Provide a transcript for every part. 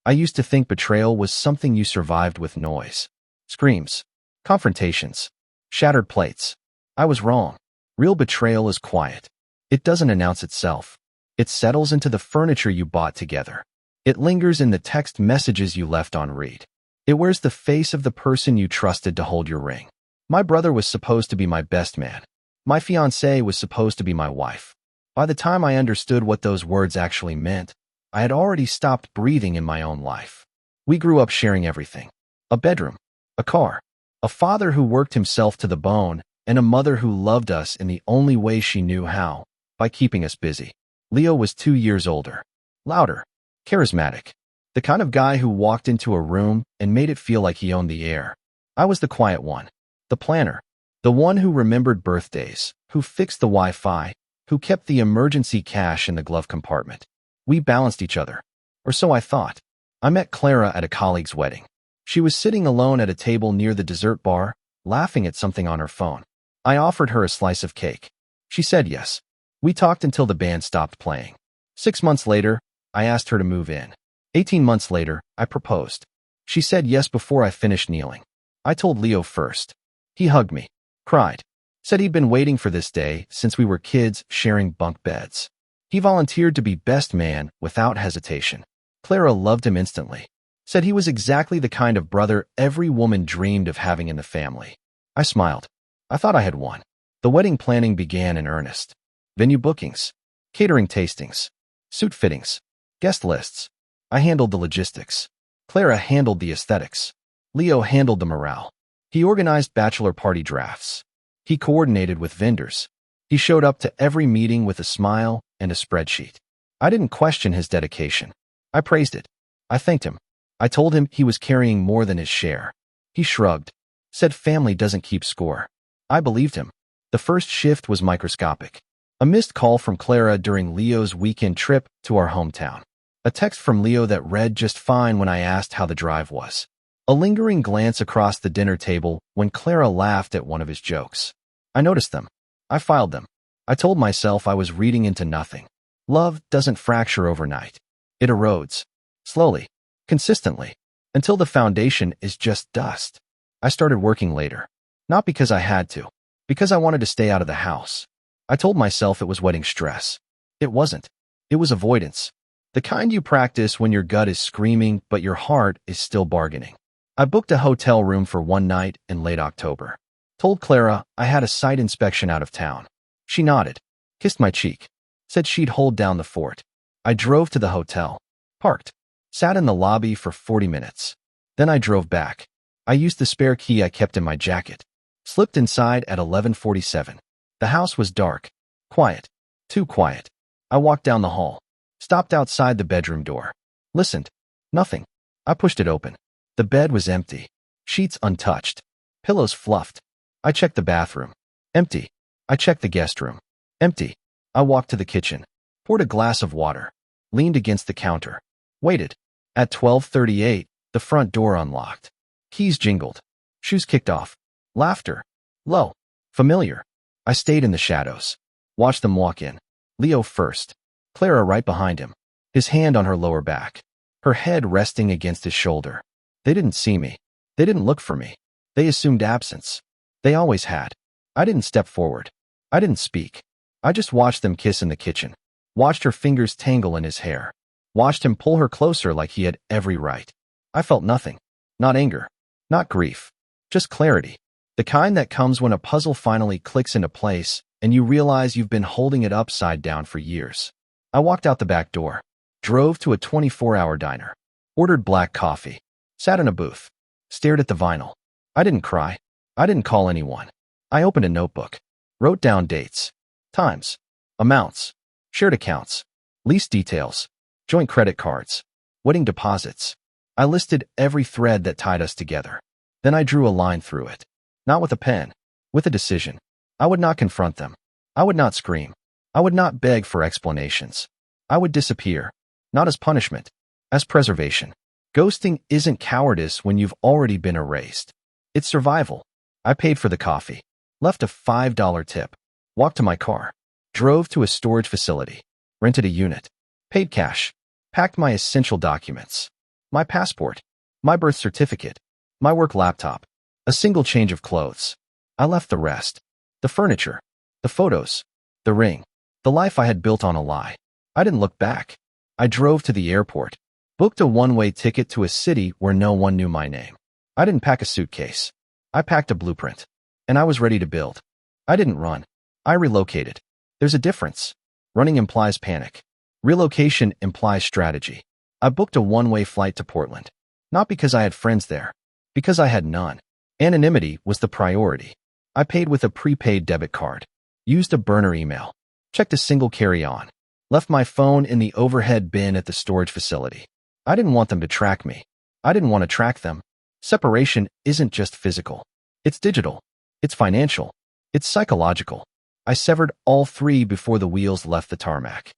I used to think betrayal was something you survived with noise. Screams. Confrontations. Shattered plates. I was wrong. Real betrayal is quiet. It doesn't announce itself. It settles into the furniture you bought together. It lingers in the text messages you left on read. It wears the face of the person you trusted to hold your ring. My brother was supposed to be my best man. My fiancée was supposed to be my wife. By the time I understood what those words actually meant, I had already stopped breathing in my own life. We grew up sharing everything. A bedroom, a car, a father who worked himself to the bone, and a mother who loved us in the only way she knew how, by keeping us busy. Leo was 2 years older, louder, charismatic, the kind of guy who walked into a room and made it feel like he owned the air. I was the quiet one, the planner, the one who remembered birthdays, who fixed the Wi-Fi, who kept the emergency cash in the glove compartment. We balanced each other, or so I thought. I met Clara at a colleague's wedding. She was sitting alone at a table near the dessert bar, laughing at something on her phone. I offered her a slice of cake. She said yes. We talked until the band stopped playing. 6 months later, I asked her to move in. 18 months later, I proposed. She said yes before I finished kneeling. I told Leo first. He hugged me, cried, said he'd been waiting for this day since we were kids sharing bunk beds. He volunteered to be best man without hesitation. Clara loved him instantly, said he was exactly the kind of brother every woman dreamed of having in the family. I smiled. I thought I had won. The wedding planning began in earnest. Venue bookings, catering tastings, suit fittings, guest lists. I handled the logistics. Clara handled the aesthetics. Leo handled the morale. He organized bachelor party drafts. He coordinated with vendors. He showed up to every meeting with a smile and a spreadsheet. I didn't question his dedication. I praised it. I thanked him. I told him he was carrying more than his share. He shrugged, said family doesn't keep score. I believed him. The first shift was microscopic. A missed call from Clara during Leo's weekend trip to our hometown. A text from Leo that read just fine when I asked how the drive was. A lingering glance across the dinner table when Clara laughed at one of his jokes. I noticed them. I filed them. I told myself I was reading into nothing. Love doesn't fracture overnight. It erodes. Slowly. Consistently. Until the foundation is just dust. I started working later. Not because I had to. Because I wanted to stay out of the house. I told myself it was wedding stress. It wasn't. It was avoidance. The kind you practice when your gut is screaming but your heart is still bargaining. I booked a hotel room for one night in late October. Told Clara I had a site inspection out of town. She nodded, kissed my cheek, said she'd hold down the fort. I drove to the hotel, parked, sat in the lobby for 40 minutes. Then I drove back. I used the spare key I kept in my jacket. Slipped inside at 11:47. The house was dark, quiet, too quiet. I walked down the hall, stopped outside the bedroom door, listened. Nothing. I pushed it open. The bed was empty, sheets untouched, pillows fluffed. I checked the bathroom. Empty. I checked the guest room. Empty. I walked to the kitchen, poured a glass of water, leaned against the counter, waited. At 12:38, the front door unlocked. Keys jingled. Shoes kicked off. Laughter. Low. Familiar. I stayed in the shadows. Watched them walk in. Leo first. Clara right behind him. His hand on her lower back. Her head resting against his shoulder. They didn't see me. They didn't look for me. They assumed absence. They always had. I didn't step forward. I didn't speak. I just watched them kiss in the kitchen. Watched her fingers tangle in his hair. Watched him pull her closer like he had every right. I felt nothing. Not anger. Not grief. Just clarity. The kind that comes when a puzzle finally clicks into place and you realize you've been holding it upside down for years. I walked out the back door. Drove to a 24-hour diner. Ordered black coffee. Sat in a booth. Stared at the vinyl. I didn't cry. I didn't call anyone. I opened a notebook. Wrote down dates. Times. Amounts. Shared accounts. Lease details. Joint credit cards. Wedding deposits. I listed every thread that tied us together. Then I drew a line through it. Not with a pen. With a decision. I would not confront them. I would not scream. I would not beg for explanations. I would disappear. Not as punishment. As preservation. Ghosting isn't cowardice when you've already been erased. It's survival. I paid for the coffee. Left a $5 tip. Walked to my car. Drove to a storage facility. Rented a unit. Paid cash. Packed my essential documents. my passport, my birth certificate, my work laptop, a single change of clothes. I left the rest. The furniture, the photos, the ring, the life I had built on a lie. I didn't look back. I drove to the airport, booked a one-way ticket to a city where no one knew my name. I didn't pack a suitcase. I packed a blueprint. And I was ready to build. I didn't run. I relocated. There's a difference. Running implies panic. Relocation implies strategy. I booked a one-way flight to Portland. Not because I had friends there. Because I had none. Anonymity was the priority. I paid with a prepaid debit card. Used a burner email. Checked a single carry-on. Left my phone in the overhead bin at the storage facility. I didn't want them to track me. I didn't want to track them. Separation isn't just physical. It's digital. It's financial. It's psychological. I severed all three before the wheels left the tarmac.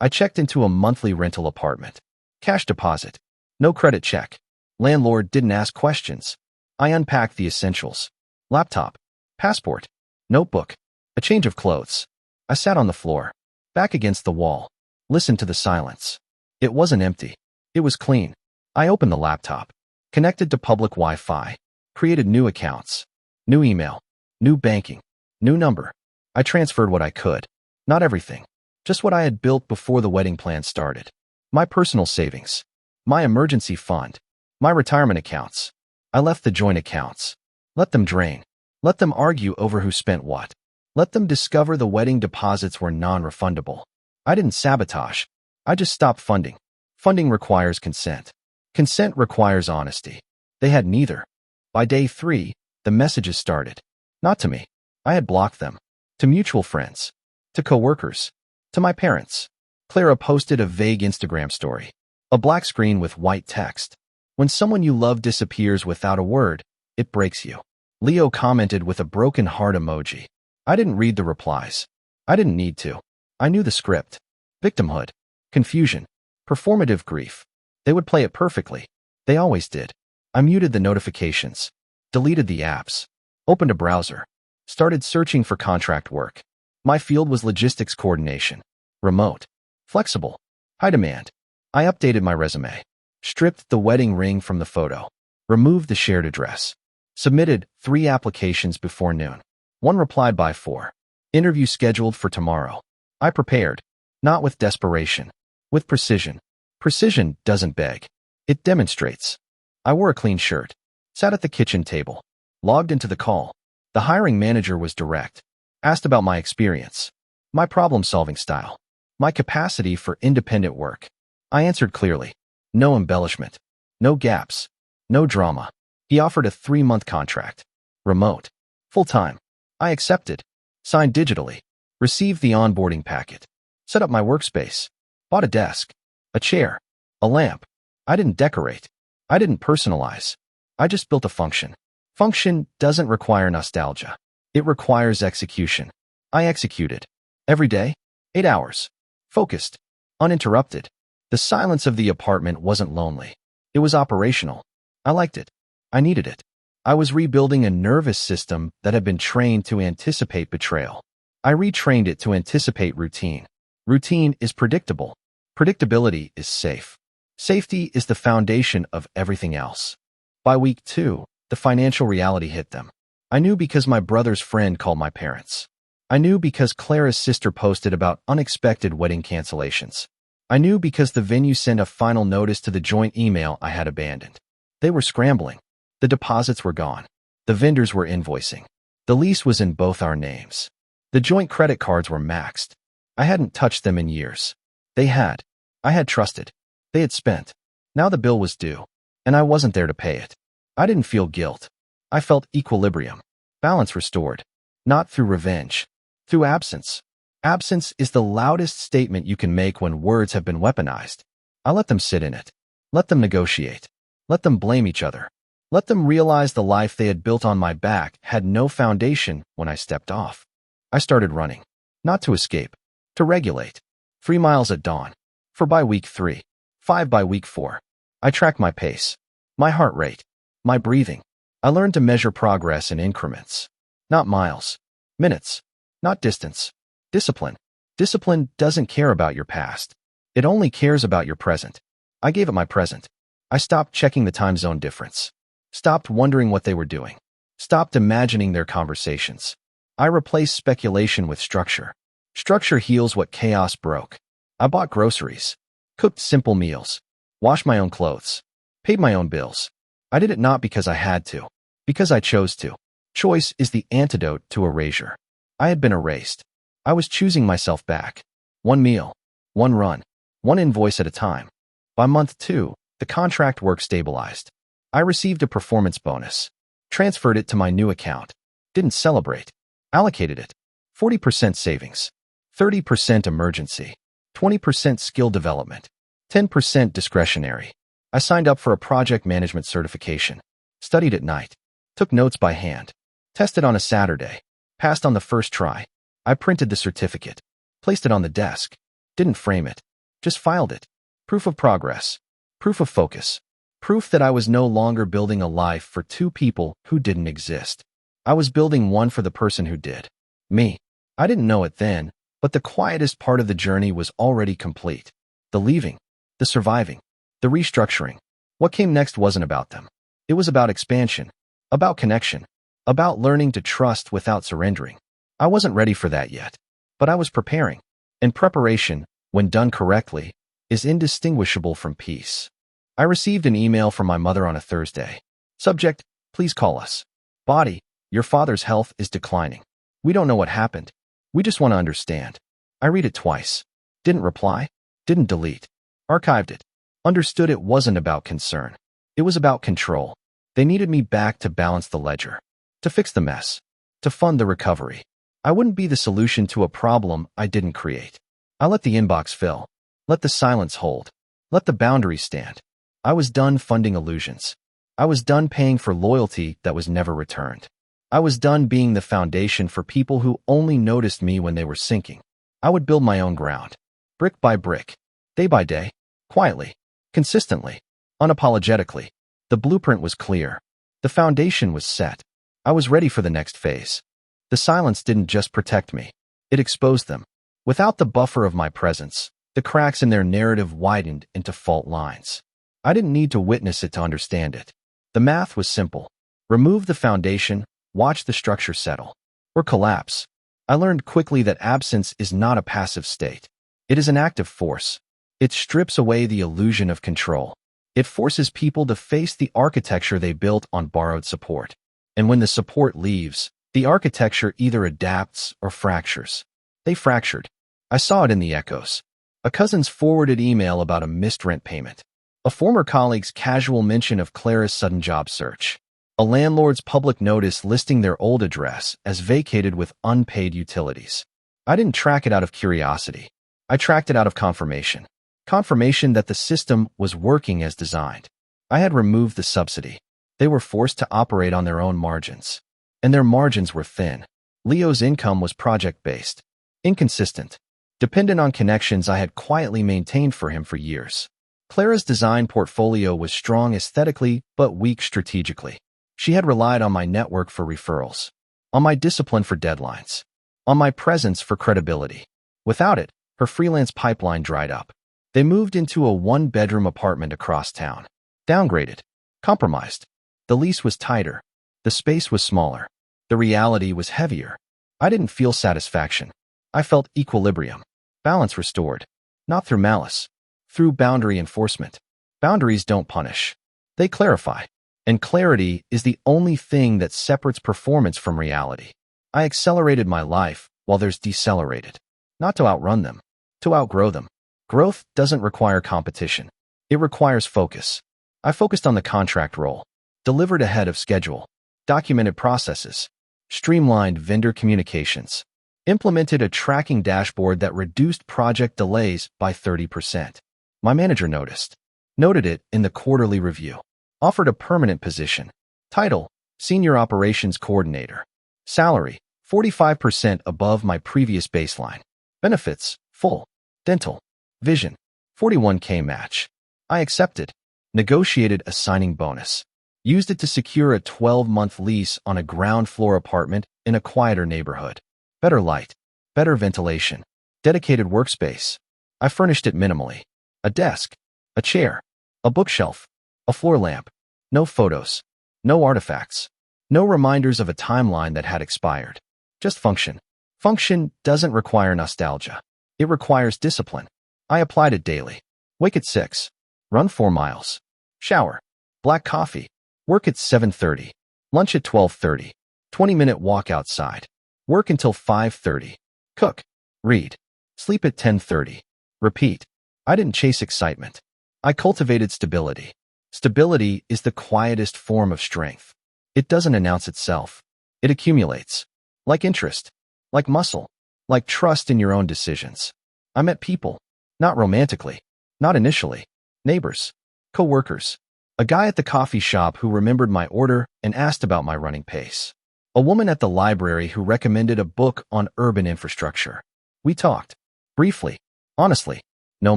I checked into a monthly rental apartment. Cash deposit. No credit check. Landlord didn't ask questions. I unpacked the essentials. Laptop. Passport. Notebook. A change of clothes. I sat on the floor. Back against the wall. Listened to the silence. It wasn't empty. It was clean. I opened the laptop. Connected to public Wi-Fi. Created new accounts. New email. New banking. New number. I transferred what I could. Not everything. Just what I had built before the wedding plan started. My personal savings. My emergency fund. My retirement accounts. I left the joint accounts. Let them drain. Let them argue over who spent what. Let them discover the wedding deposits were non-refundable. I didn't sabotage. I just stopped funding. Funding requires consent. Consent requires honesty. They had neither. By day 3, the messages started. Not to me. I had blocked them. To mutual friends. To coworkers. To my parents. Clara posted a vague Instagram story. A black screen with white text. When someone you love disappears without a word, it breaks you. Leo commented with a broken heart emoji. I didn't read the replies. I didn't need to. I knew the script. Victimhood. Confusion. Performative grief. They would play it perfectly. They always did. I muted the notifications. Deleted the apps. Opened a browser. Started searching for contract work. My field was logistics coordination. Remote. Flexible. High demand. I updated my resume. Stripped the wedding ring from the photo. Removed the shared address. Submitted 3 applications before noon. 1 replied by 4. Interview scheduled for tomorrow. I prepared. Not with desperation. With precision. Precision doesn't beg. It demonstrates. I wore a clean shirt. Sat at the kitchen table. Logged into the call. The hiring manager was direct. Asked about my experience. My problem-solving style. My capacity for independent work. I answered clearly. No embellishment. No gaps. No drama. He offered a 3-month contract. Remote. Full-time. I accepted. Signed digitally. Received the onboarding packet. Set up my workspace. Bought a desk. A chair. A lamp. I didn't decorate. I didn't personalize. I just built a function. Function doesn't require nostalgia. It requires execution. I executed. Every day. 8 hours. Focused. Uninterrupted. The silence of the apartment wasn't lonely. It was operational. I liked it. I needed it. I was rebuilding a nervous system that had been trained to anticipate betrayal. I retrained it to anticipate routine. Routine is predictable. Predictability is safe. Safety is the foundation of everything else. By week 2, the financial reality hit them. I knew because my brother's friend called my parents. I knew because Clara's sister posted about unexpected wedding cancellations. I knew because the venue sent a final notice to the joint email I had abandoned. They were scrambling. The deposits were gone. The vendors were invoicing. The lease was in both our names. The joint credit cards were maxed. I hadn't touched them in years. They had. I had trusted. They had spent. Now the bill was due, and I wasn't there to pay it. I didn't feel guilt. I felt equilibrium. Balance restored. Not through revenge. Through absence. Absence is the loudest statement you can make when words have been weaponized. I let them sit in it. Let them negotiate. Let them blame each other. Let them realize the life they had built on my back had no foundation when I stepped off. I started running. Not to escape. To regulate. 3 miles at dawn. 4 by week 3. 5 by week 4. I tracked my pace. My heart rate. My breathing. I learned to measure progress in increments. Not miles. Minutes. Not distance. Discipline. Discipline doesn't care about your past. It only cares about your present. I gave it my present. I stopped checking the time zone difference. Stopped wondering what they were doing. Stopped imagining their conversations. I replaced speculation with structure. Structure heals what chaos broke. I bought groceries. Cooked simple meals. Washed my own clothes. Paid my own bills. I did it not because I had to. Because I chose to. Choice is the antidote to erasure. I had been erased. I was choosing myself back. One meal. One run. One invoice at a time. By month 2, the contract work stabilized. I received a performance bonus. Transferred it to my new account. Didn't celebrate. Allocated it. 40% savings. 30% emergency. 20% skill development. 10% discretionary. I signed up for a project management certification. Studied at night. Took notes by hand. Tested on a Saturday. Passed on the first try. I printed the certificate. Placed it on the desk. Didn't frame it. Just filed it. Proof of progress. Proof of focus. Proof that I was no longer building a life for two people who didn't exist. I was building one for the person who did. Me. I didn't know it then, but the quietest part of the journey was already complete. The leaving. The surviving. The restructuring. What came next wasn't about them. It was about expansion. About connection. About learning to trust without surrendering. I wasn't ready for that yet, but I was preparing. And preparation, when done correctly, is indistinguishable from peace. I received an email from my mother on a Thursday. Subject, please call us. Body, your father's health is declining. We don't know what happened. We just want to understand. I read it twice. Didn't reply. Didn't delete. Archived it. Understood it wasn't about concern. It was about control. They needed me back to balance the ledger. To fix the mess. To fund the recovery. I wouldn't be the solution to a problem I didn't create. I let the inbox fill. Let the silence hold. Let the boundaries stand. I was done funding illusions. I was done paying for loyalty that was never returned. I was done being the foundation for people who only noticed me when they were sinking. I would build my own ground. Brick by brick. Day by day. Quietly. Consistently. Unapologetically. The blueprint was clear. The foundation was set. I was ready for the next phase. The silence didn't just protect me. It exposed them. Without the buffer of my presence, the cracks in their narrative widened into fault lines. I didn't need to witness it to understand it. The math was simple. Remove the foundation, watch the structure settle. Or collapse. I learned quickly that absence is not a passive state. It is an active force. It strips away the illusion of control. It forces people to face the architecture they built on borrowed support. And when the support leaves, the architecture either adapts or fractures. They fractured. I saw it in the echoes. A cousin's forwarded email about a missed rent payment. A former colleague's casual mention of Clara's sudden job search. A landlord's public notice listing their old address as vacated with unpaid utilities. I didn't track it out of curiosity. I tracked it out of confirmation. Confirmation that the system was working as designed. I had removed the subsidy. They were forced to operate on their own margins. And their margins were thin. Leo's income was project-based. Inconsistent. Dependent on connections I had quietly maintained for him for years. Clara's design portfolio was strong aesthetically but weak strategically. She had relied on my network for referrals, on my discipline for deadlines, on my presence for credibility. Without it, her freelance pipeline dried up. They moved into a one-bedroom apartment across town. Downgraded. Compromised. The lease was tighter. The space was smaller. The reality was heavier. I didn't feel satisfaction. I felt equilibrium. Balance restored. Not through malice. Through boundary enforcement. Boundaries don't punish. They clarify. And clarity is the only thing that separates performance from reality. I accelerated my life while there's decelerated. Not to outrun them. To outgrow them. Growth doesn't require competition. It requires focus. I focused on the contract role. Delivered ahead of schedule. Documented processes. Streamlined vendor communications. Implemented a tracking dashboard that reduced project delays by 30%. My manager noted it in the quarterly review. Offered a permanent position. Title, Senior Operations Coordinator. Salary, 45% above my previous baseline. Benefits, full. Dental. Vision, 41K match. I accepted. Negotiated a signing bonus. Used it to secure a 12-month lease on a ground floor apartment in a quieter neighborhood. Better light. Better ventilation. Dedicated workspace. I furnished it minimally. A desk. A chair. A bookshelf. A floor lamp. No photos. No artifacts. No reminders of a timeline that had expired. Just function. Function doesn't require nostalgia. It requires discipline. I applied it daily. Wake at 6. Run 4 miles. Shower. Black coffee. Work at 7:30. Lunch at 12:30. 20-minute walk outside. Work until 5:30. Cook. Read. Sleep at 10:30. Repeat. I didn't chase excitement. I cultivated stability. Stability is the quietest form of strength. It doesn't announce itself. It accumulates. Like interest. Like muscle. Like trust in your own decisions. I met people. Not romantically. Not initially. Neighbors. Co-workers. A guy at the coffee shop who remembered my order and asked about my running pace. A woman at the library who recommended a book on urban infrastructure. We talked. Briefly. Honestly. No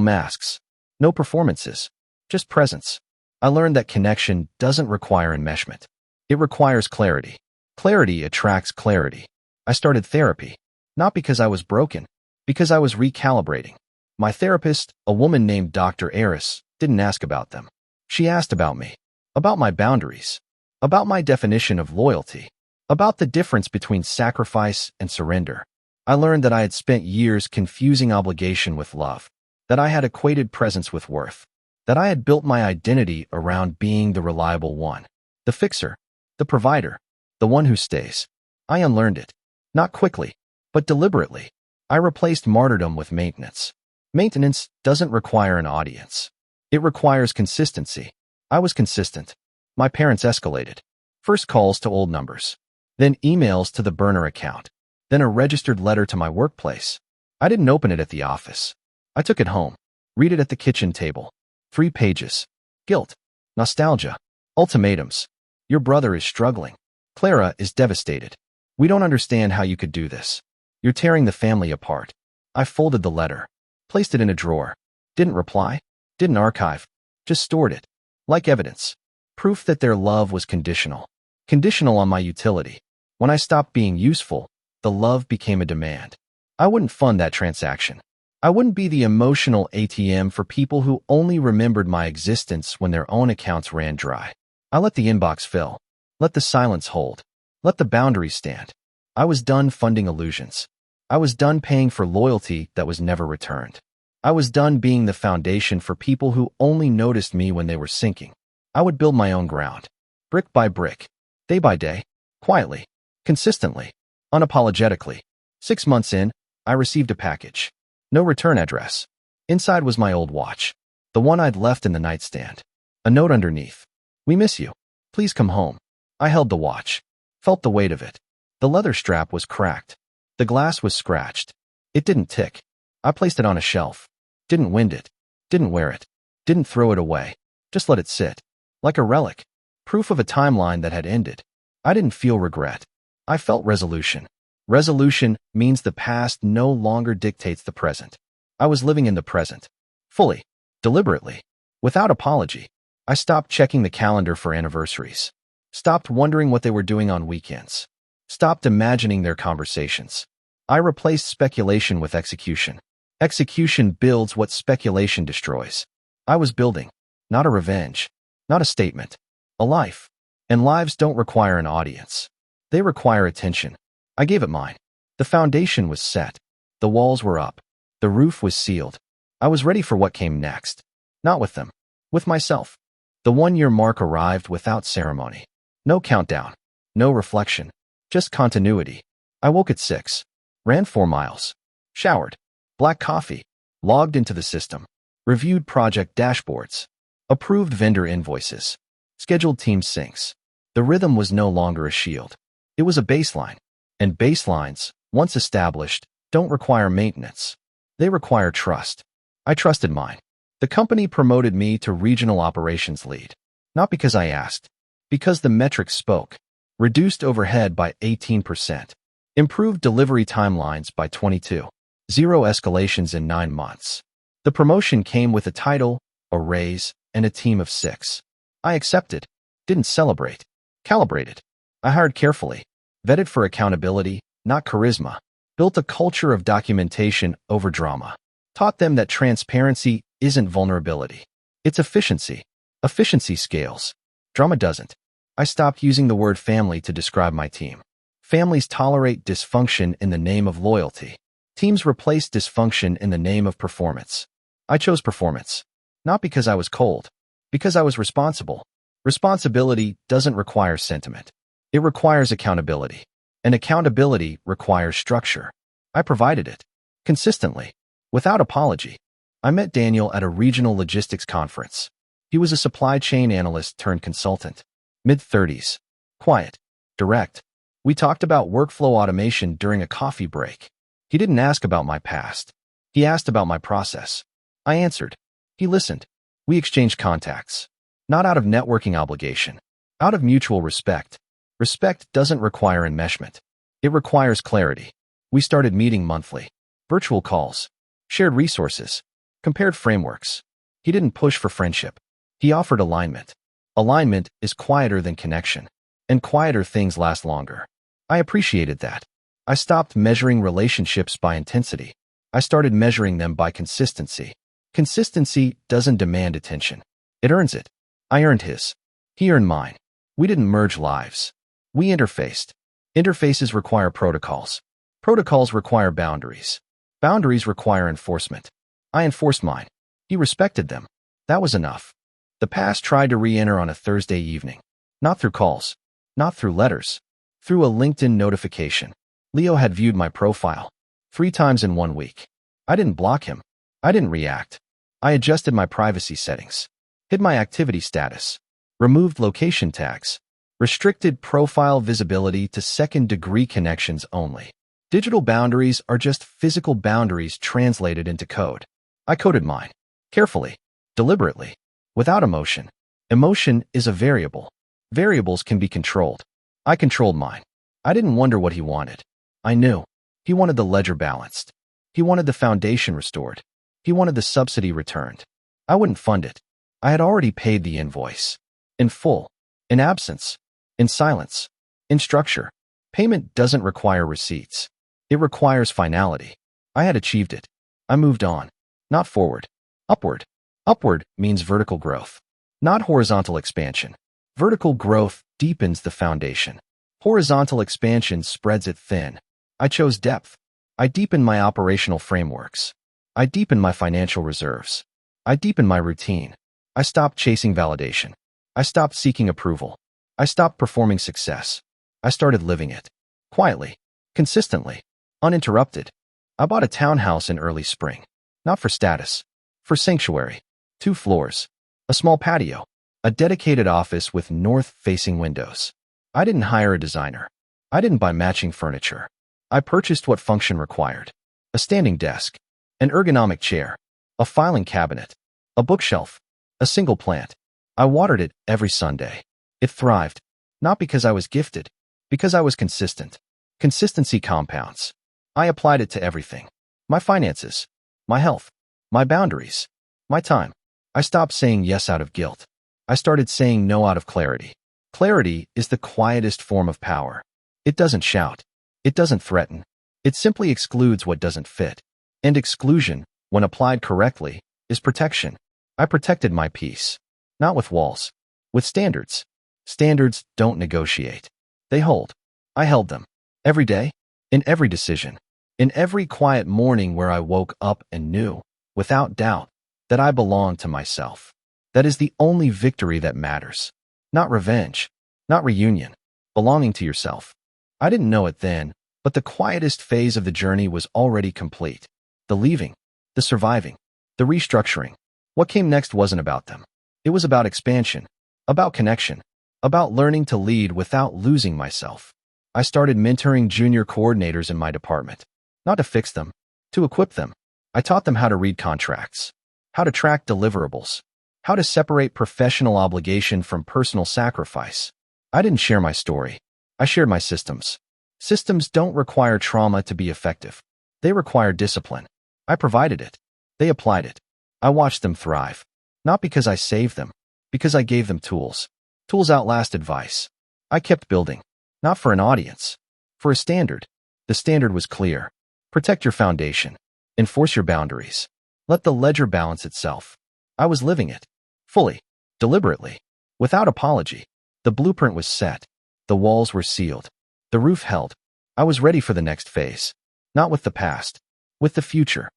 masks. No performances. Just presence. I learned that connection doesn't require enmeshment. It requires clarity. Clarity attracts clarity. I started therapy. Not because I was broken. Because I was recalibrating. My therapist, a woman named Dr. Eris, didn't ask about them. She asked about me. About my boundaries. About my definition of loyalty. About the difference between sacrifice and surrender. I learned that I had spent years confusing obligation with love. That I had equated presence with worth. That I had built my identity around being the reliable one. The fixer. The provider. The one who stays. I unlearned it. Not quickly, but deliberately. I replaced martyrdom with maintenance. Maintenance doesn't require an audience. It requires consistency. I was consistent. My parents escalated. First calls to old numbers. Then emails to the burner account. Then a registered letter to my workplace. I didn't open it at the office. I took it home. Read it at the kitchen table. 3 pages. Guilt. Nostalgia. Ultimatums. Your brother is struggling. Clara is devastated. We don't understand how you could do this. You're tearing the family apart. I folded the letter. Placed it in a drawer. Didn't reply. Didn't archive. Just stored it. Like evidence. Proof that their love was conditional. Conditional on my utility. When I stopped being useful, the love became a demand. I wouldn't fund that transaction. I wouldn't be the emotional ATM for people who only remembered my existence when their own accounts ran dry. I let the inbox fill. Let the silence hold. Let the boundaries stand. I was done funding illusions. I was done paying for loyalty that was never returned. I was done being the foundation for people who only noticed me when they were sinking. I would build my own ground. Brick by brick. Day by day. Quietly. Consistently. Unapologetically. 6 months in, I received a package. No return address. Inside was my old watch. The one I'd left in the nightstand. A note underneath. We miss you. Please come home. I held the watch. Felt the weight of it. The leather strap was cracked. The glass was scratched. It didn't tick. I placed it on a shelf. Didn't wind it. Didn't wear it. Didn't throw it away. Just let it sit. Like a relic. Proof of a timeline that had ended. I didn't feel regret. I felt resolution. Resolution means the past no longer dictates the present. I was living in the present. Fully. Deliberately. Without apology. I stopped checking the calendar for anniversaries. Stopped wondering what they were doing on weekends. Stopped imagining their conversations. I replaced speculation with execution. Execution builds what speculation destroys. I was building. Not a revenge. Not a statement. A life. And lives don't require an audience. They require attention. I gave it mine. The foundation was set. The walls were up. The roof was sealed. I was ready for what came next. Not with them. With myself. The 1-year mark arrived without ceremony. No countdown. No reflection. Just continuity. I woke at 6. Ran 4 miles. Showered. Black coffee. Logged into the system. Reviewed project dashboards. Approved vendor invoices. Scheduled team syncs. The rhythm was no longer a shield. It was a baseline. And baselines, once established, don't require maintenance. They require trust. I trusted mine. The company promoted me to regional operations lead. Not because I asked. Because the metrics spoke. Reduced overhead by 18%. Improved delivery timelines by 22. 0 escalations in 9 months. The promotion came with a title, a raise, and a team of 6. I accepted. Didn't celebrate. Calibrated. I hired carefully. Vetted for accountability, not charisma. Built a culture of documentation over drama. Taught them that transparency isn't vulnerability. It's efficiency. Efficiency scales. Drama doesn't. I stopped using the word family to describe my team. Families tolerate dysfunction in the name of loyalty. Teams replace dysfunction in the name of performance. I chose performance. Not because I was cold. Because I was responsible. Responsibility doesn't require sentiment. It requires accountability. And accountability requires structure. I provided it. Consistently. Without apology. I met Daniel at a regional logistics conference. He was a supply chain analyst turned consultant. Mid-30s. Quiet. Direct. We talked about workflow automation during a coffee break. He didn't ask about my past. He asked about my process. I answered. He listened. We exchanged contacts. Not out of networking obligation. Out of mutual respect. Respect doesn't require enmeshment. It requires clarity. We started meeting monthly. Virtual calls. Shared resources. Compared frameworks. He didn't push for friendship. He offered alignment. Alignment is quieter than connection. And quieter things last longer. I appreciated that. I stopped measuring relationships by intensity. I started measuring them by consistency. Consistency doesn't demand attention. It earns it. I earned his. He earned mine. We didn't merge lives. We interfaced. Interfaces require protocols. Protocols require boundaries. Boundaries require enforcement. I enforced mine. He respected them. That was enough. The past tried to re-enter on a Thursday evening. Not through calls. Not through letters. Through a LinkedIn notification. Leo had viewed my profile 3 times in 1 week. I didn't block him. I didn't react. I adjusted my privacy settings. Hid my activity status. Removed location tags. Restricted profile visibility to second-degree connections only. Digital boundaries are just physical boundaries translated into code. I coded mine. Carefully. Deliberately. Without emotion. Emotion is a variable. Variables can be controlled. I controlled mine. I didn't wonder what he wanted. I knew. He wanted the ledger balanced. He wanted the foundation restored. He wanted the subsidy returned. I wouldn't fund it. I had already paid the invoice. In full. In absence. In silence. In structure. Payment doesn't require receipts. It requires finality. I had achieved it. I moved on. Not forward. Upward. Upward means vertical growth. Not horizontal expansion. Vertical growth deepens the foundation. Horizontal expansion spreads it thin. I chose depth. I deepened my operational frameworks. I deepened my financial reserves. I deepened my routine. I stopped chasing validation. I stopped seeking approval. I stopped performing success. I started living it. Quietly. Consistently. Uninterrupted. I bought a townhouse in early spring. Not for status. For sanctuary. 2 floors. A small patio. A dedicated office with north-facing windows. I didn't hire a designer. I didn't buy matching furniture. I purchased what function required. A standing desk. An ergonomic chair. A filing cabinet. A bookshelf. A single plant. I watered it every Sunday. It thrived. Not because I was gifted. Because I was consistent. Consistency compounds. I applied it to everything. My finances. My health. My boundaries. My time. I stopped saying yes out of guilt. I started saying no out of clarity. Clarity is the quietest form of power. It doesn't shout. It doesn't threaten. It simply excludes what doesn't fit. And exclusion, when applied correctly, is protection. I protected my peace. Not with walls. With standards. Standards don't negotiate. They hold. I held them. Every day. In every decision. In every quiet morning where I woke up and knew, without doubt, that I belonged to myself. That is the only victory that matters. Not revenge. Not reunion. Belonging to yourself. I didn't know it then, but the quietest phase of the journey was already complete. The leaving. The surviving. The restructuring. What came next wasn't about them. It was about expansion. About connection. About learning to lead without losing myself. I started mentoring junior coordinators in my department. Not to fix them. To equip them. I taught them how to read contracts. How to track deliverables. How to separate professional obligation from personal sacrifice. I didn't share my story. I shared my systems. Systems don't require trauma to be effective. They require discipline. I provided it. They applied it. I watched them thrive. Not because I saved them. Because I gave them tools. Tools outlast advice. I kept building. Not for an audience. For a standard. The standard was clear. Protect your foundation. Enforce your boundaries. Let the ledger balance itself. I was living it. Fully. Deliberately. Without apology. The blueprint was set. The walls were sealed. The roof held. I was ready for the next phase. Not with the past. With the future.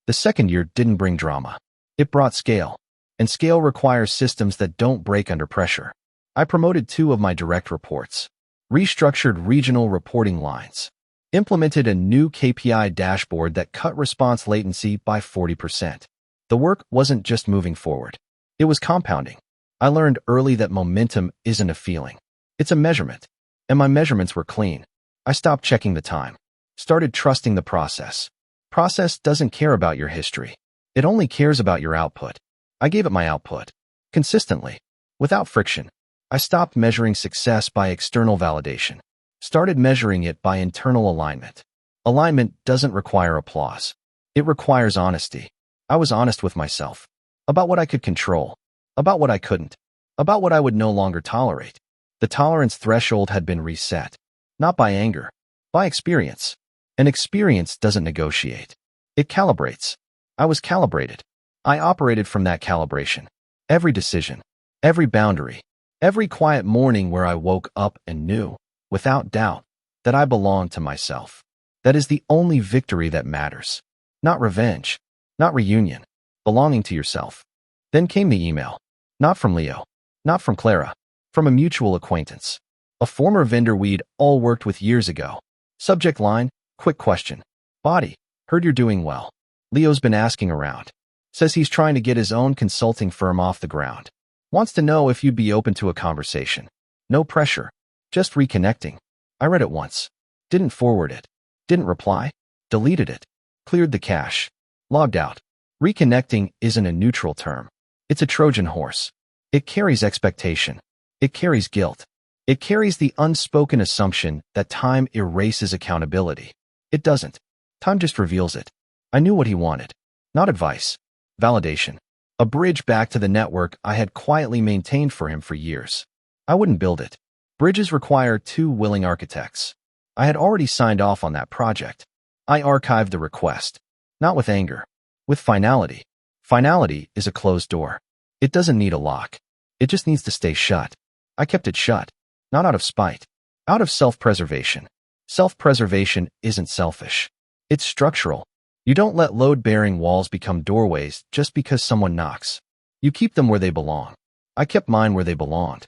The second year didn't bring drama. It brought scale. And scale requires systems that don't break under pressure. I promoted 2 of my direct reports. Restructured regional reporting lines. Implemented a new KPI dashboard that cut response latency by 40%. The work wasn't just moving forward. It was compounding. I learned early that momentum isn't a feeling. It's a measurement. And my measurements were clean. I stopped checking the time. Started trusting the process. Process doesn't care about your history. It only cares about your output. I gave it my output. Consistently. Without friction. I stopped measuring success by external validation. Started measuring it by internal alignment. Alignment doesn't require applause. It requires honesty. I was honest with myself. About what I could control. About what I couldn't. About what I would no longer tolerate. The tolerance threshold had been reset. Not by anger. By experience. And experience doesn't negotiate. It calibrates. I was calibrated. I operated from that calibration. Every decision. Every boundary. Every quiet morning where I woke up and knew, without doubt, that I belonged to myself. That is the only victory that matters. Not revenge. Not reunion. Belonging to yourself. Then came the email. Not from Leo. Not from Clara. From a mutual acquaintance. A former vendor we'd all worked with years ago. Subject line, quick question. Body, heard you're doing well. Leo's been asking around. Says he's trying to get his own consulting firm off the ground. Wants to know if you'd be open to a conversation. No pressure. Just reconnecting. I read it once. Didn't forward it. Didn't reply. Deleted it. Cleared the cache. Logged out. Reconnecting isn't a neutral term. It's a Trojan horse. It carries expectation. It carries guilt. It carries the unspoken assumption that time erases accountability. It doesn't. Time just reveals it. I knew what he wanted. Not advice. Validation. A bridge back to the network I had quietly maintained for him for years. I wouldn't build it. Bridges require 2 willing architects. I had already signed off on that project. I archived the request. Not with anger. With finality. Finality is a closed door. It doesn't need a lock. It just needs to stay shut. I kept it shut. Not out of spite. Out of self-preservation. Self-preservation isn't selfish. It's structural. You don't let load-bearing walls become doorways just because someone knocks. You keep them where they belong. I kept mine where they belonged.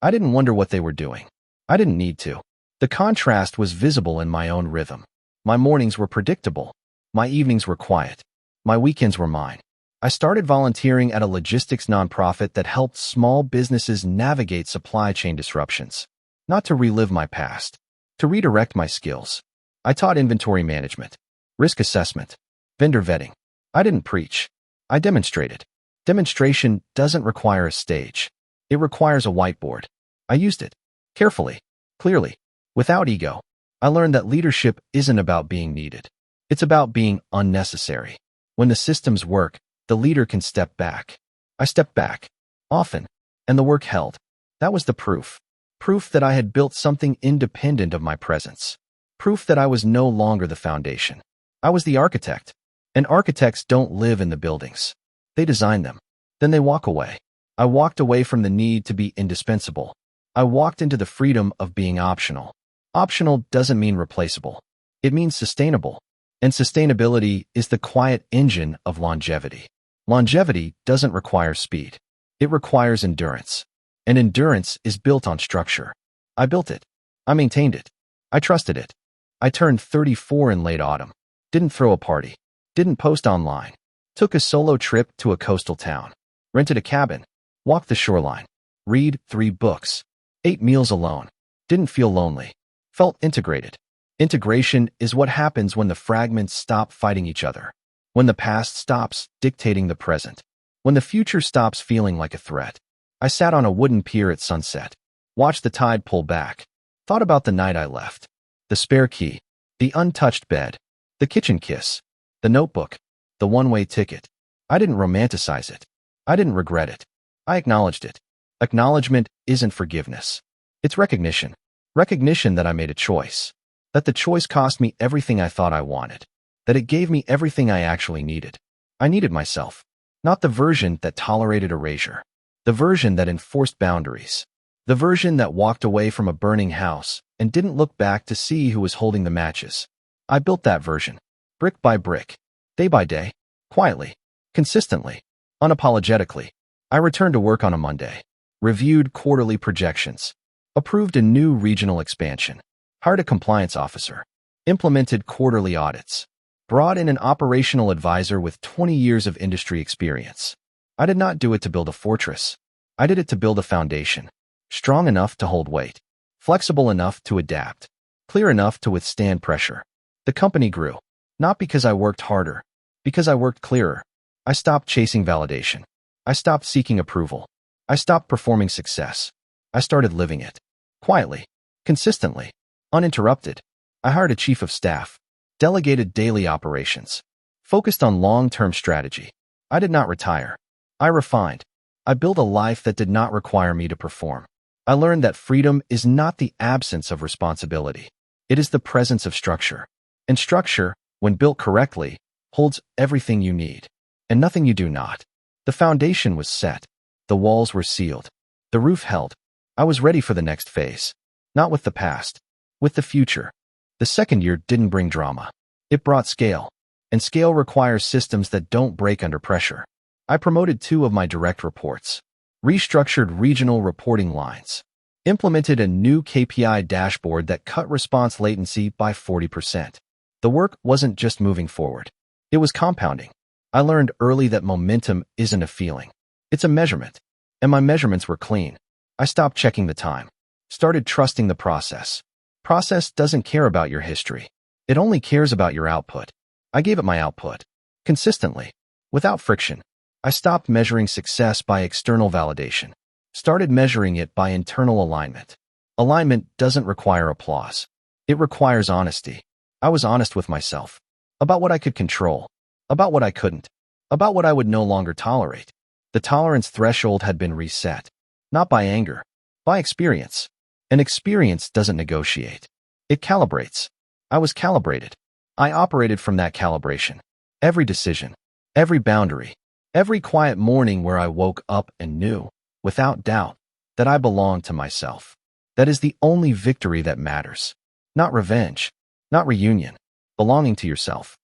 I didn't wonder what they were doing. I didn't need to. The contrast was visible in my own rhythm. My mornings were predictable. My evenings were quiet. My weekends were mine. I started volunteering at a logistics nonprofit that helped small businesses navigate supply chain disruptions. Not to relive my past. To redirect my skills. I taught inventory management. Risk assessment. Vendor vetting. I didn't preach. I demonstrated. Demonstration doesn't require a stage. It requires a whiteboard. I used it. Carefully. Clearly. Without ego. I learned that leadership isn't about being needed. It's about being unnecessary. When the systems work, the leader can step back. I stepped back. Often. And the work held. That was the proof. Proof that I had built something independent of my presence. Proof that I was no longer the foundation. I was the architect. And architects don't live in the buildings. They design them. Then they walk away. I walked away from the need to be indispensable. I walked into the freedom of being optional. Optional doesn't mean replaceable. It means sustainable. And sustainability is the quiet engine of longevity. Longevity doesn't require speed. It requires endurance. And endurance is built on structure. I built it. I maintained it. I trusted it. I turned 34 in late autumn. Didn't throw a party. Didn't post online. Took a solo trip to a coastal town. Rented a cabin. Walked the shoreline. Read 3 books. 8 meals alone. Didn't feel lonely. Felt integrated. Integration is what happens when the fragments stop fighting each other. When the past stops dictating the present. When the future stops feeling like a threat. I sat on a wooden pier at sunset. Watched the tide pull back. Thought about the night I left. The spare key. The untouched bed. The kitchen kiss. The notebook. The one-way ticket. I didn't romanticize it. I didn't regret it. I acknowledged it. Acknowledgement isn't forgiveness. It's recognition. Recognition that I made a choice. That the choice cost me everything I thought I wanted. That it gave me everything I actually needed. I needed myself. Not the version that tolerated erasure. The version that enforced boundaries. The version that walked away from a burning house and didn't look back to see who was holding the matches. I built that version. Brick by brick. Day by day. Quietly. Consistently. Unapologetically. I returned to work on a Monday. Reviewed quarterly projections. Approved a new regional expansion. Hired a compliance officer. Implemented quarterly audits. Brought in an operational advisor with 20 years of industry experience. I did not do it to build a fortress. I did it to build a foundation. Strong enough to hold weight. Flexible enough to adapt. Clear enough to withstand pressure. The company grew. Not because I worked harder. Because I worked clearer. I stopped chasing validation. I stopped seeking approval. I stopped performing success. I started living it. Quietly. Consistently. Uninterrupted. I hired a chief of staff. Delegated daily operations. Focused on long-term strategy. I did not retire. I refined. I built a life that did not require me to perform. I learned that freedom is not the absence of responsibility. It is the presence of structure. And structure, when built correctly, holds everything you need, and nothing you do not. The foundation was set. The walls were sealed. The roof held. I was ready for the next phase. Not with the past. With the future. The second year didn't bring drama. It brought scale. And scale requires systems that don't break under pressure. I promoted 2 of my direct reports. Restructured regional reporting lines. Implemented a new KPI dashboard that cut response latency by 40%. The work wasn't just moving forward. It was compounding. I learned early that momentum isn't a feeling. It's a measurement. And my measurements were clean. I stopped checking the time. Started trusting the process. Process doesn't care about your history. It only cares about your output. I gave it my output. Consistently. Without friction. I stopped measuring success by external validation. Started measuring it by internal alignment. Alignment doesn't require applause. It requires honesty. I was honest with myself. About what I could control. About what I couldn't. About what I would no longer tolerate. The tolerance threshold had been reset. Not by anger. By experience. And experience doesn't negotiate. It calibrates. I was calibrated. I operated from that calibration. Every decision. Every boundary. Every quiet morning where I woke up and knew, without doubt, that I belonged to myself. That is the only victory that matters. Not revenge. Not reunion. Belonging to yourself.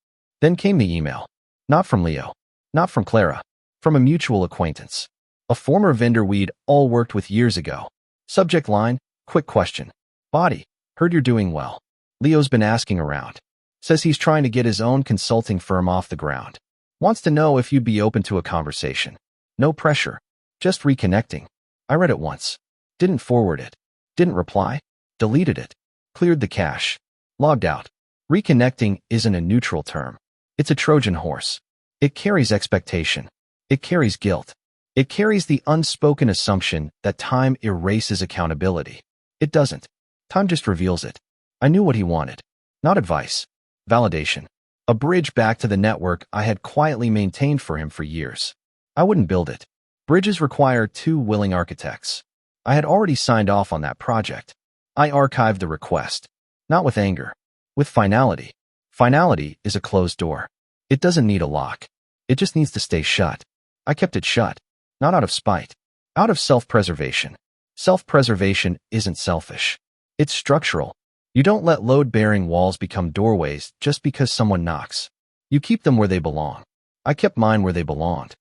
Then came the email. Not from Leo. Not from Clara. From a mutual acquaintance. A former vendor we'd all worked with years ago. Subject line, quick question. Body, heard you're doing well. Leo's been asking around. Says he's trying to get his own consulting firm off the ground. Wants to know if you'd be open to a conversation. No pressure. Just reconnecting. I read it once. Didn't forward it. Didn't reply. Deleted it. Cleared the cache. Logged out. Reconnecting isn't a neutral term. It's a Trojan horse. It carries expectation. It carries guilt. It carries the unspoken assumption that time erases accountability. It doesn't. Time just reveals it. I knew what he wanted. Not advice. Validation. A bridge back to the network I had quietly maintained for him for years. I wouldn't build it. Bridges require 2 willing architects. I had already signed off on that project. I archived the request. Not with anger. With finality. Finality is a closed door. It doesn't need a lock. It just needs to stay shut. I kept it shut. Not out of spite. Out of self-preservation. Self-preservation isn't selfish. It's structural. You don't let load-bearing walls become doorways just because someone knocks. You keep them where they belong. I kept mine where they belonged.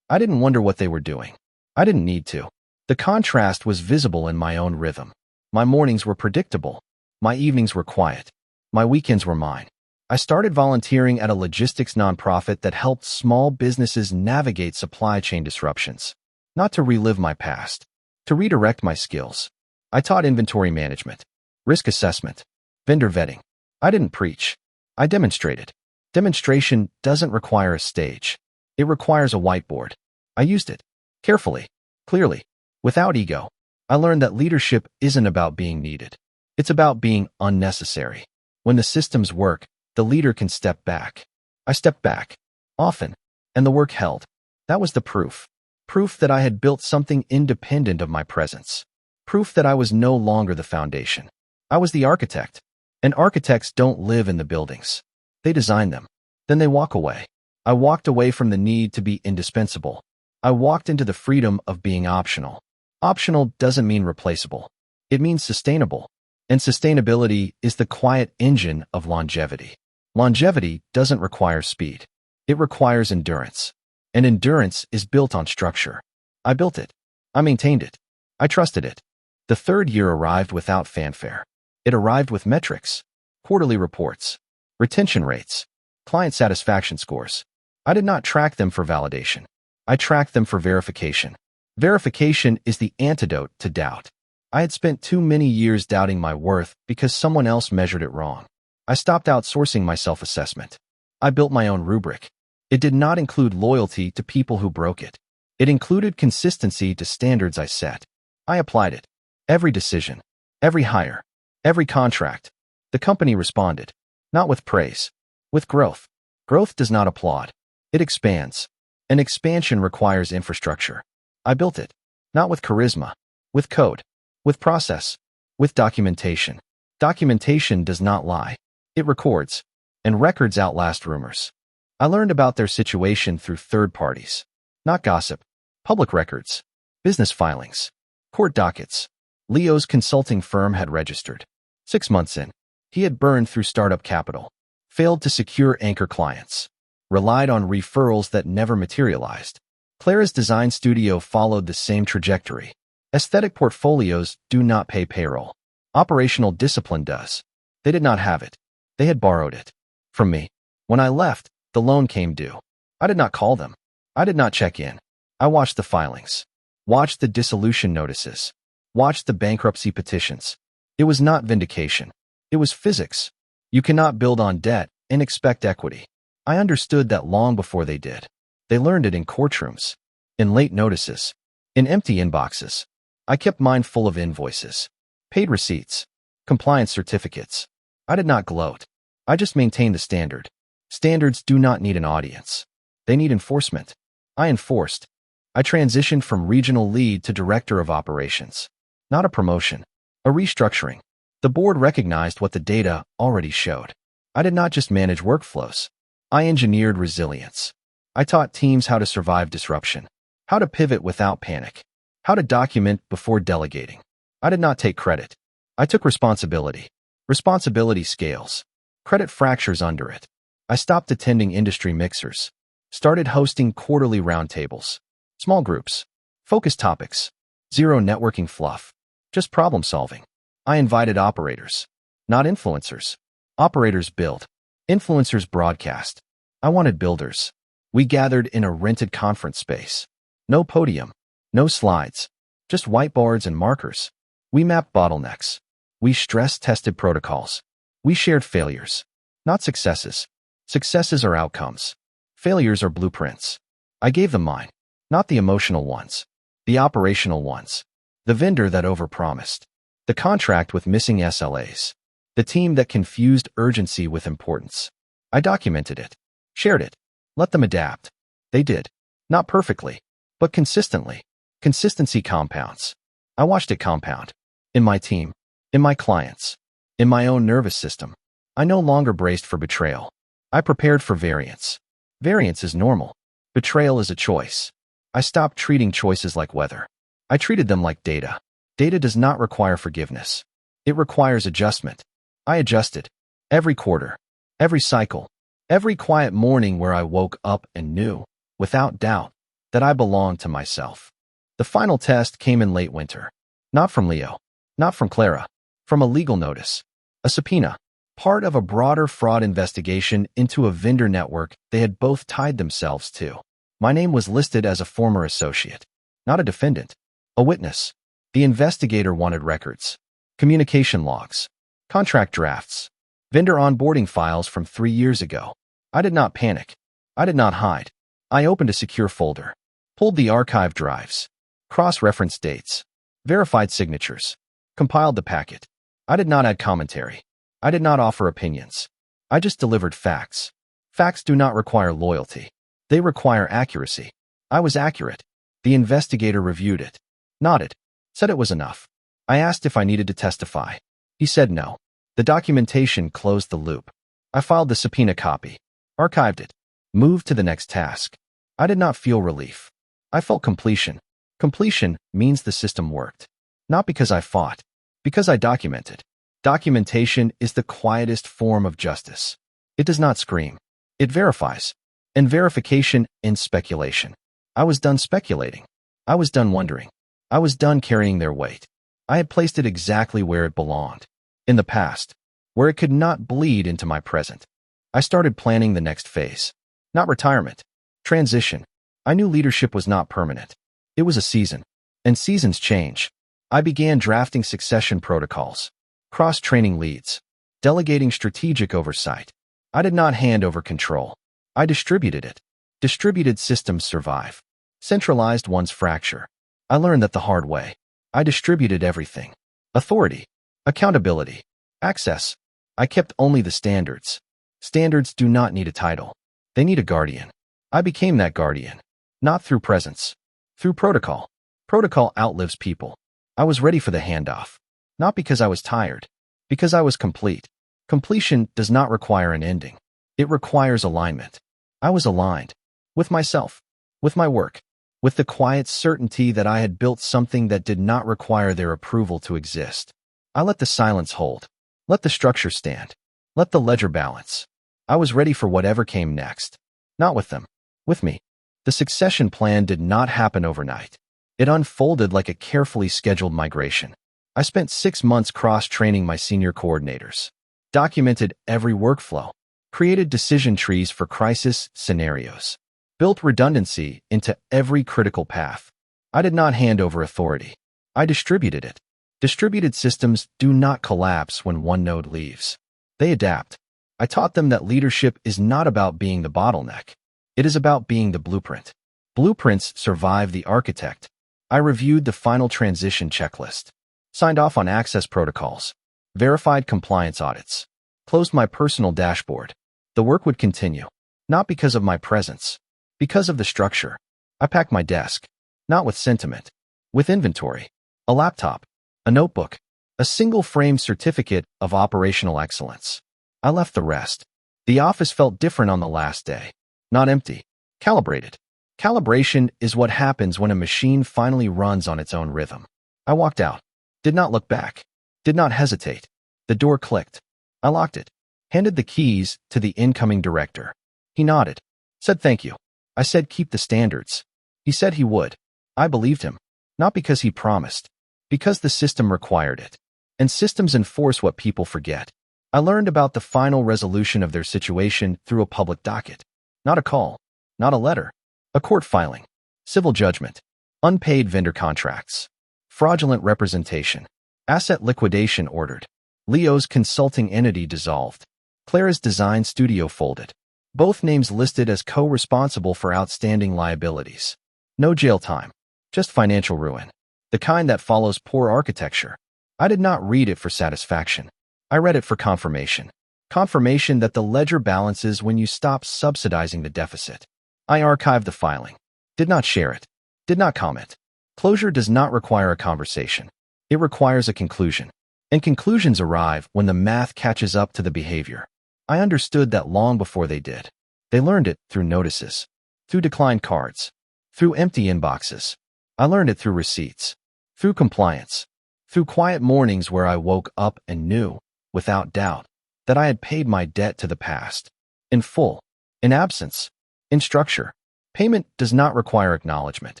I didn't wonder what they were doing. I didn't need to. The contrast was visible in my own rhythm. My mornings were predictable. My evenings were quiet. My weekends were mine. I started volunteering at a logistics nonprofit that helped small businesses navigate supply chain disruptions. Not to relive my past. To redirect my skills. I taught inventory management. Risk assessment. Vendor vetting. I didn't preach. I demonstrated. Demonstration doesn't require a stage. It requires a whiteboard. I used it. Carefully. Clearly. Without ego. I learned that leadership isn't about being needed. It's about being unnecessary. When the systems work, the leader can step back. I stepped back. Often. And the work held. That was the proof. Proof that I had built something independent of my presence. Proof that I was no longer the foundation. I was the architect. And architects don't live in the buildings. They design them. Then they walk away. I walked away from the need to be indispensable. I walked into the freedom of being optional. Optional doesn't mean replaceable. It means sustainable. And sustainability is the quiet engine of longevity. Longevity doesn't require speed. It requires endurance. And endurance is built on structure. I built it. I maintained it. I trusted it. The third year arrived without fanfare. It arrived with metrics, quarterly reports, retention rates, client satisfaction scores. I did not track them for validation. I tracked them for verification. Verification is the antidote to doubt. I had spent too many years doubting my worth because someone else measured it wrong. I stopped outsourcing my self-assessment. I built my own rubric. It did not include loyalty to people who broke it. It included consistency to standards I set. I applied it. Every decision, every hire, every contract. The company responded, not with praise, with growth. Growth does not applaud. It expands. An expansion requires infrastructure. I built it, not with charisma, with code, with process, with documentation. Documentation does not lie. It records, and records outlast rumors. I learned about their situation through third parties, not gossip, public records, business filings, court dockets. Leo's consulting firm had registered. 6 months in, he had burned through startup capital, failed to secure anchor clients, relied on referrals that never materialized. Clara's design studio followed the same trajectory. Aesthetic portfolios do not pay payroll. Operational discipline does. They did not have it. They had borrowed it. From me. When I left, the loan came due. I did not call them. I did not check in. I watched the filings. Watched the dissolution notices. Watched the bankruptcy petitions. It was not vindication. It was physics. You cannot build on debt and expect equity. I understood that long before they did. They learned it in courtrooms, in late notices, in empty inboxes. I kept mine full of invoices, paid receipts, compliance certificates. I did not gloat. I just maintained the standard. Standards do not need an audience. They need enforcement. I enforced. I transitioned from regional lead to director of operations. Not a promotion, a restructuring. The board recognized what the data already showed. I did not just manage workflows. I engineered resilience. I taught teams how to survive disruption, how to pivot without panic, how to document before delegating. I did not take credit. I took responsibility. Responsibility scales. Credit fractures under it. I stopped attending industry mixers, started hosting quarterly roundtables, small groups, focused topics, zero networking fluff, just problem solving. I invited operators, not influencers. Operators build. Influencers broadcast. I wanted builders. We gathered in a rented conference space. No podium, no slides, just whiteboards and markers. We mapped bottlenecks. We stress-tested protocols. We shared failures, not successes. Successes are outcomes. Failures are blueprints. I gave them mine, not the emotional ones, the operational ones, the vendor that overpromised, the contract with missing SLAs, the team that confused urgency with importance. I documented it, shared it, let them adapt. They did. Not perfectly, but consistently. Consistency compounds. I watched it compound. In my team, in my clients, in my own nervous system. I no longer braced for betrayal. I prepared for variance. Variance is normal. Betrayal is a choice. I stopped treating choices like weather. I treated them like data. Data does not require forgiveness. It requires adjustment. I adjusted. Every quarter, every cycle, every quiet morning where I woke up and knew, without doubt, that I belonged to myself. The final test came in late winter. Not from Leo. Not from Clara. From a legal notice. A subpoena. Part of a broader fraud investigation into a vendor network they had both tied themselves to. My name was listed as a former associate. Not a defendant. A witness. The investigator wanted records. Communication logs. Contract drafts. Vendor onboarding files from 3 years ago. I did not panic. I did not hide. I opened a secure folder. Pulled the archive drives. Cross-referenced dates. Verified signatures. Compiled the packet. I did not add commentary. I did not offer opinions. I just delivered facts. Facts do not require loyalty. They require accuracy. I was accurate. The investigator reviewed it. Nodded. Said it was enough. I asked if I needed to testify. He said no. The documentation closed the loop. I filed the subpoena copy. Archived it. Moved to the next task. I did not feel relief. I felt completion. Completion means the system worked. Not because I fought, because I documented. Documentation is the quietest form of justice. It does not scream. It verifies. And verification ends speculation. I was done speculating. I was done wondering. I was done carrying their weight. I had placed it exactly where it belonged. In the past, where it could not bleed into my present. I started planning the next phase. Not retirement. Transition. I knew leadership was not permanent. It was a season. And seasons change. I began drafting succession protocols, cross-training leads, delegating strategic oversight. I did not hand over control. I distributed it. Distributed systems survive. Centralized ones fracture. I learned that the hard way. I distributed everything. Authority. Accountability. Access. I kept only the standards. Standards do not need a title. They need a guardian. I became that guardian. Not through presence. Through protocol. Protocol outlives people. I was ready for the handoff. Not because I was tired. Because I was complete. Completion does not require an ending. It requires alignment. I was aligned. With myself. With my work. With the quiet certainty that I had built something that did not require their approval to exist. I let the silence hold. Let the structure stand. Let the ledger balance. I was ready for whatever came next. Not with them. With me. The succession plan did not happen overnight. It unfolded like a carefully scheduled migration. I spent 6 months cross-training my senior coordinators. Documented every workflow. Created decision trees for crisis scenarios. Built redundancy into every critical path. I did not hand over authority. I distributed it. Distributed systems do not collapse when one node leaves. They adapt. I taught them that leadership is not about being the bottleneck. It is about being the blueprint. Blueprints survive the architect. I reviewed the final transition checklist. Signed off on access protocols. Verified compliance audits. Closed my personal dashboard. The work would continue. Not because of my presence. Because of the structure. I packed my desk. Not with sentiment. With inventory. A laptop. A notebook. A single-frame certificate of operational excellence. I left the rest. The office felt different on the last day. Not empty. Calibrated. Calibration is what happens when a machine finally runs on its own rhythm. I walked out. Did not look back. Did not hesitate. The door clicked. I locked it. Handed the keys to the incoming director. He nodded. Said thank you. I said keep the standards. He said he would. I believed him. Not because he promised. Because the system required it. And systems enforce what people forget. I learned about the final resolution of their situation through a public docket. Not a call. Not a letter. A court filing. Civil judgment. Unpaid vendor contracts. Fraudulent representation. Asset liquidation ordered. Leo's consulting entity dissolved. Clara's design studio folded. Both names listed as co-responsible for outstanding liabilities. No jail time. Just financial ruin. The kind that follows poor architecture. I did not read it for satisfaction. I read it for confirmation. Confirmation that the ledger balances when you stop subsidizing the deficit. I archived the filing. Did not share it. Did not comment. Closure does not require a conversation. It requires a conclusion. And conclusions arrive when the math catches up to the behavior. I understood that long before they did. They learned it through notices. Through declined cards. Through empty inboxes. I learned it through receipts. Through compliance. Through quiet mornings where I woke up and knew, without doubt, that I had paid my debt to the past. In full. In absence. In structure. Payment does not require acknowledgement.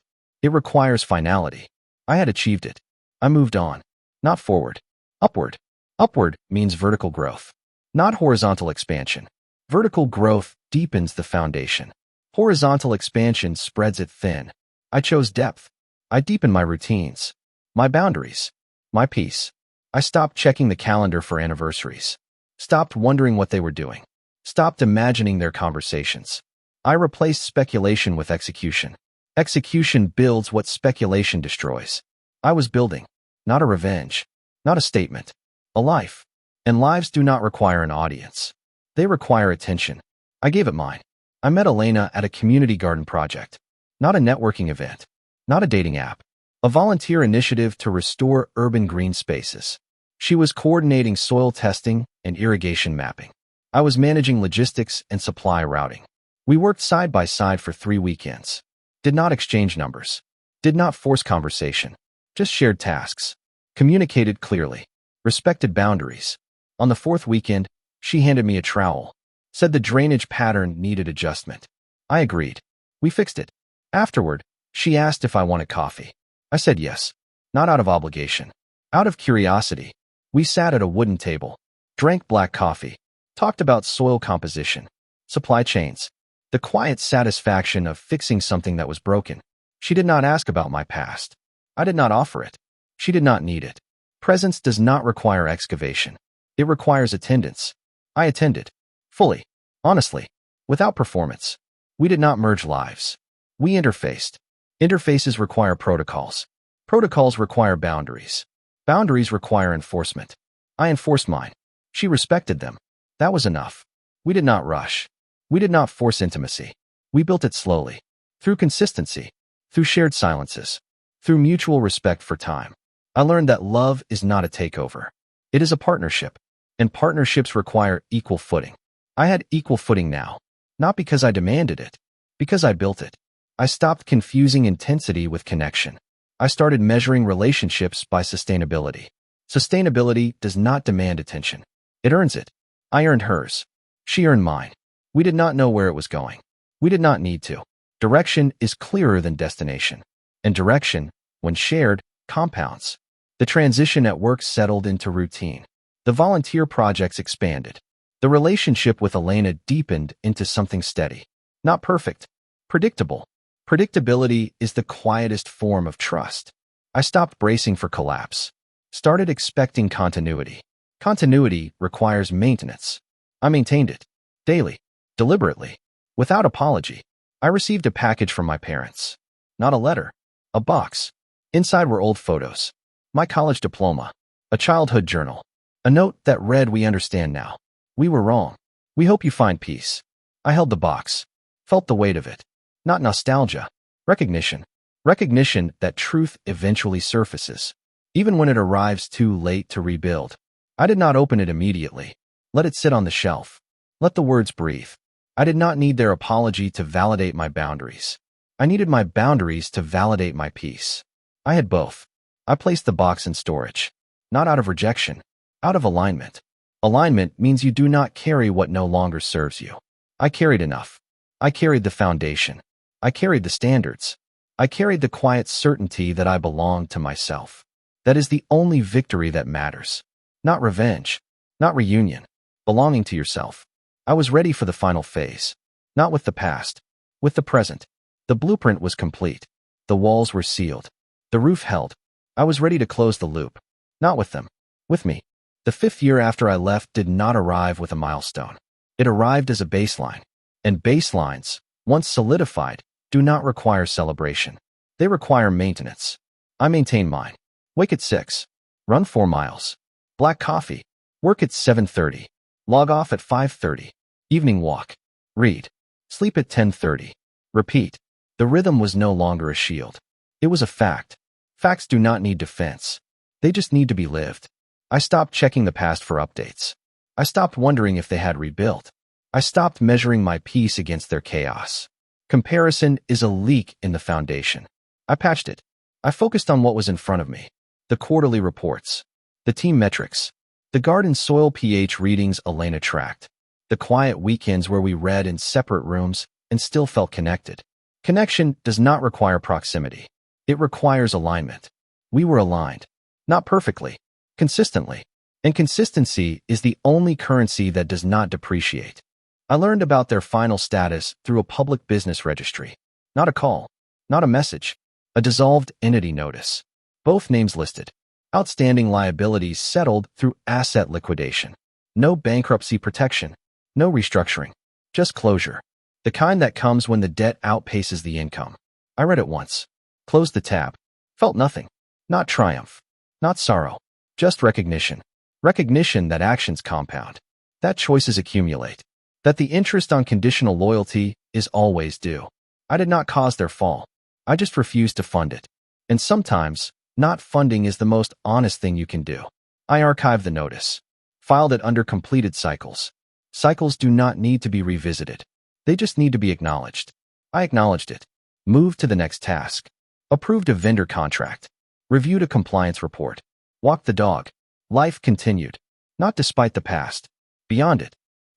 It requires finality. I had achieved it. I moved on. Not forward. Upward. Upward means vertical growth. Not horizontal expansion. Vertical growth deepens the foundation. Horizontal expansion spreads it thin. I chose depth. I deepened my routines. My boundaries. My peace. I stopped checking the calendar for anniversaries. Stopped wondering what they were doing. Stopped imagining their conversations. I replaced speculation with execution. Execution builds what speculation destroys. I was building. Not a revenge. Not a statement. A life. And lives do not require an audience. They require attention. I gave it mine. I met Elena at a community garden project. Not a networking event. Not a dating app. A volunteer initiative to restore urban green spaces. She was coordinating soil testing and irrigation mapping. I was managing logistics and supply routing. We worked side by side for 3 weekends. Did not exchange numbers. Did not force conversation. Just shared tasks. Communicated clearly. Respected boundaries. On the fourth weekend, she handed me a trowel. Said the drainage pattern needed adjustment. I agreed. We fixed it. Afterward, she asked if I wanted coffee. I said yes. Not out of obligation. Out of curiosity. We sat at a wooden table. Drank black coffee. Talked about soil composition. Supply chains. The quiet satisfaction of fixing something that was broken. She did not ask about my past. I did not offer it. She did not need it. Presence does not require excavation. It requires attendance. I attended. Fully. Honestly. Without performance. We did not merge lives. We interfaced. Interfaces require protocols. Protocols require boundaries. Boundaries require enforcement. I enforced mine. She respected them. That was enough. We did not rush. We did not force intimacy. We built it slowly. Through consistency. Through shared silences. Through mutual respect for time. I learned that love is not a takeover. It is a partnership. And partnerships require equal footing. I had equal footing now. Not because I demanded it. Because I built it. I stopped confusing intensity with connection. I started measuring relationships by sustainability. Sustainability does not demand attention. It earns it. I earned hers. She earned mine. We did not know where it was going. We did not need to. Direction is clearer than destination. And direction, when shared, compounds. The transition at work settled into routine. The volunteer projects expanded. The relationship with Elena deepened into something steady. Not perfect. Predictable. Predictability is the quietest form of trust. I stopped bracing for collapse. Started expecting continuity. Continuity requires maintenance. I maintained it. Daily. Deliberately. Without apology. I received a package from my parents. Not a letter. A box. Inside were old photos. My college diploma. A childhood journal. A note that read, "We understand now. We were wrong. We hope you find peace." I held the box. Felt the weight of it. Not nostalgia. Recognition. Recognition that truth eventually surfaces. Even when it arrives too late to rebuild. I did not open it immediately. Let it sit on the shelf. Let the words breathe. I did not need their apology to validate my boundaries. I needed my boundaries to validate my peace. I had both. I placed the box in storage. Not out of rejection. Out of alignment. Alignment means you do not carry what no longer serves you. I carried enough. I carried the foundation. I carried the standards. I carried the quiet certainty that I belonged to myself. That is the only victory that matters. Not revenge. Not reunion. Belonging to yourself. I was ready for the final phase. Not with the past. With the present. The blueprint was complete. The walls were sealed. The roof held. I was ready to close the loop. Not with them. With me. The 5th year after I left did not arrive with a milestone. It arrived as a baseline. And baselines, once solidified, do not require celebration. They require maintenance. I maintain mine. Wake at 6. Run 4 miles. Black coffee. Work at 7:30. Log off at 5:30. Evening walk. Read. Sleep at 10:30. Repeat. The rhythm was no longer a shield. It was a fact. Facts do not need defense. They just need to be lived. I stopped checking the past for updates. I stopped wondering if they had rebuilt. I stopped measuring my peace against their chaos. Comparison is a leak in the foundation. I patched it. I focused on what was in front of me. The quarterly reports. The team metrics. The garden soil pH readings Elena tracked. The quiet weekends where we read in separate rooms and still felt connected. Connection does not require proximity. It requires alignment. We were aligned. Not perfectly. Consistently. And consistency is the only currency that does not depreciate. I learned about their final status through a public business registry. Not a call. Not a message. A dissolved entity notice. Both names listed. Outstanding liabilities settled through asset liquidation. No bankruptcy protection. No restructuring. Just closure. The kind that comes when the debt outpaces the income. I read it once. Closed the tab. Felt nothing. Not triumph. Not sorrow. Just recognition. Recognition that actions compound. That choices accumulate. That the interest on conditional loyalty is always due. I did not cause their fall. I just refused to fund it. And sometimes, not funding is the most honest thing you can do. I archived the notice. Filed it under completed cycles. Cycles do not need to be revisited. They just need to be acknowledged. I acknowledged it. Moved to the next task. Approved a vendor contract. Reviewed a compliance report. Walked the dog. Life continued. Not despite the past. Beyond it.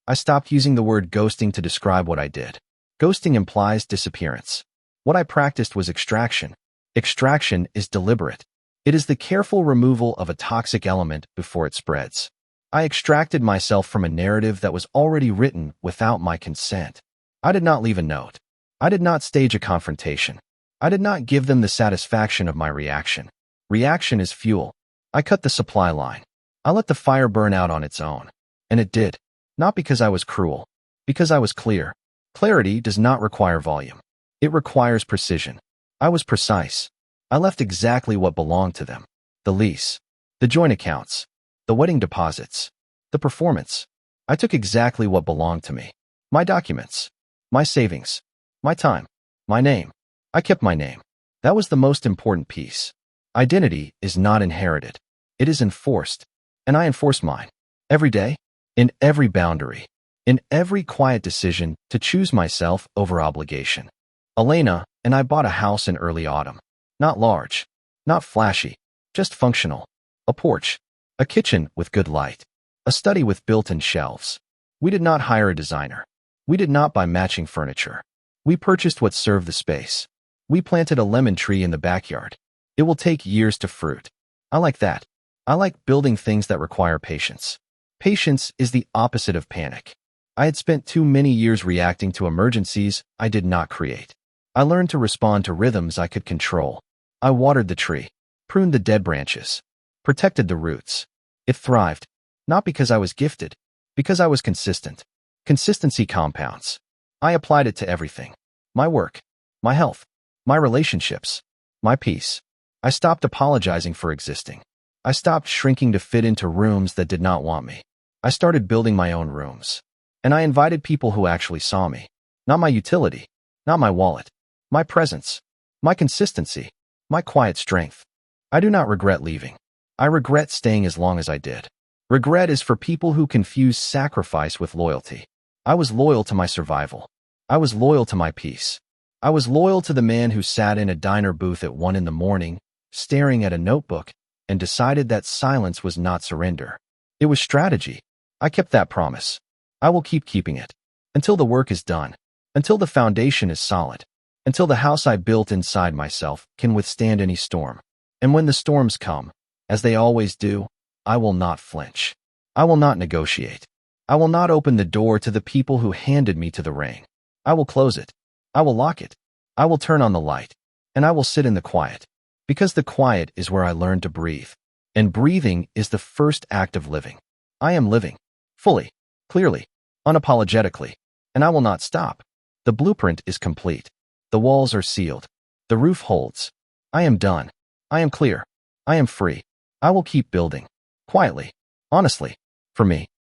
I stopped using the word ghosting to describe what I did. Ghosting implies disappearance. What I practiced was extraction. Extraction is deliberate. It is the careful removal of a toxic element before it spreads. I extracted myself from a narrative that was already written without my consent. I did not leave a note. I did not stage a confrontation. I did not give them the satisfaction of my reaction. Reaction is fuel. I cut the supply line. I let the fire burn out on its own. And it did. Not because I was cruel. Because I was clear. Clarity does not require volume. It requires precision. I was precise. I left exactly what belonged to them. The lease. The joint accounts. The wedding deposits. The performance. I took exactly what belonged to me. My documents. My savings. My time. My name. I kept my name. That was the most important piece. Identity is not inherited. It is enforced. And I enforce mine. Every day. In every boundary. In every quiet decision to choose myself over obligation. Elena and I bought a house in early autumn. Not large. Not flashy. Just functional. A porch. A kitchen with good light. A study with built-in shelves. We did not hire a designer. We did not buy matching furniture. We purchased what served the space. We planted a lemon tree in the backyard. It will take years to fruit. I like that. I like building things that require patience. Patience is the opposite of panic. I had spent too many years reacting to emergencies I did not create. I learned to respond to rhythms I could control. I watered the tree, pruned the dead branches, protected the roots. It thrived, not because I was gifted, because I was consistent. Consistency compounds. I applied it to everything. My work, my health, my relationships, my peace. I stopped apologizing for existing. I stopped shrinking to fit into rooms that did not want me. I started building my own rooms. And I invited people who actually saw me. Not my utility, not my wallet, my presence, my consistency, my quiet strength. I do not regret leaving. I regret staying as long as I did. Regret is for people who confuse sacrifice with loyalty. I was loyal to my survival. I was loyal to my peace. I was loyal to the man who sat in a diner booth at 1 a.m, staring at a notebook, and decided that silence was not surrender. It was strategy. I kept that promise. I will keep keeping it. Until the work is done. Until the foundation is solid. Until the house I built inside myself can withstand any storm. And when the storms come, as they always do, I will not flinch. I will not negotiate. I will not open the door to the people who handed me to the rain. I will close it. I will lock it. I will turn on the light. And I will sit in the quiet. Because the quiet is where I learned to breathe. And breathing is the first act of living. I am living. Fully. Clearly. Unapologetically. And I will not stop. The blueprint is complete. The walls are sealed. The roof holds. I am done. I am clear. I am free. I will keep building. Quietly. Honestly. For me.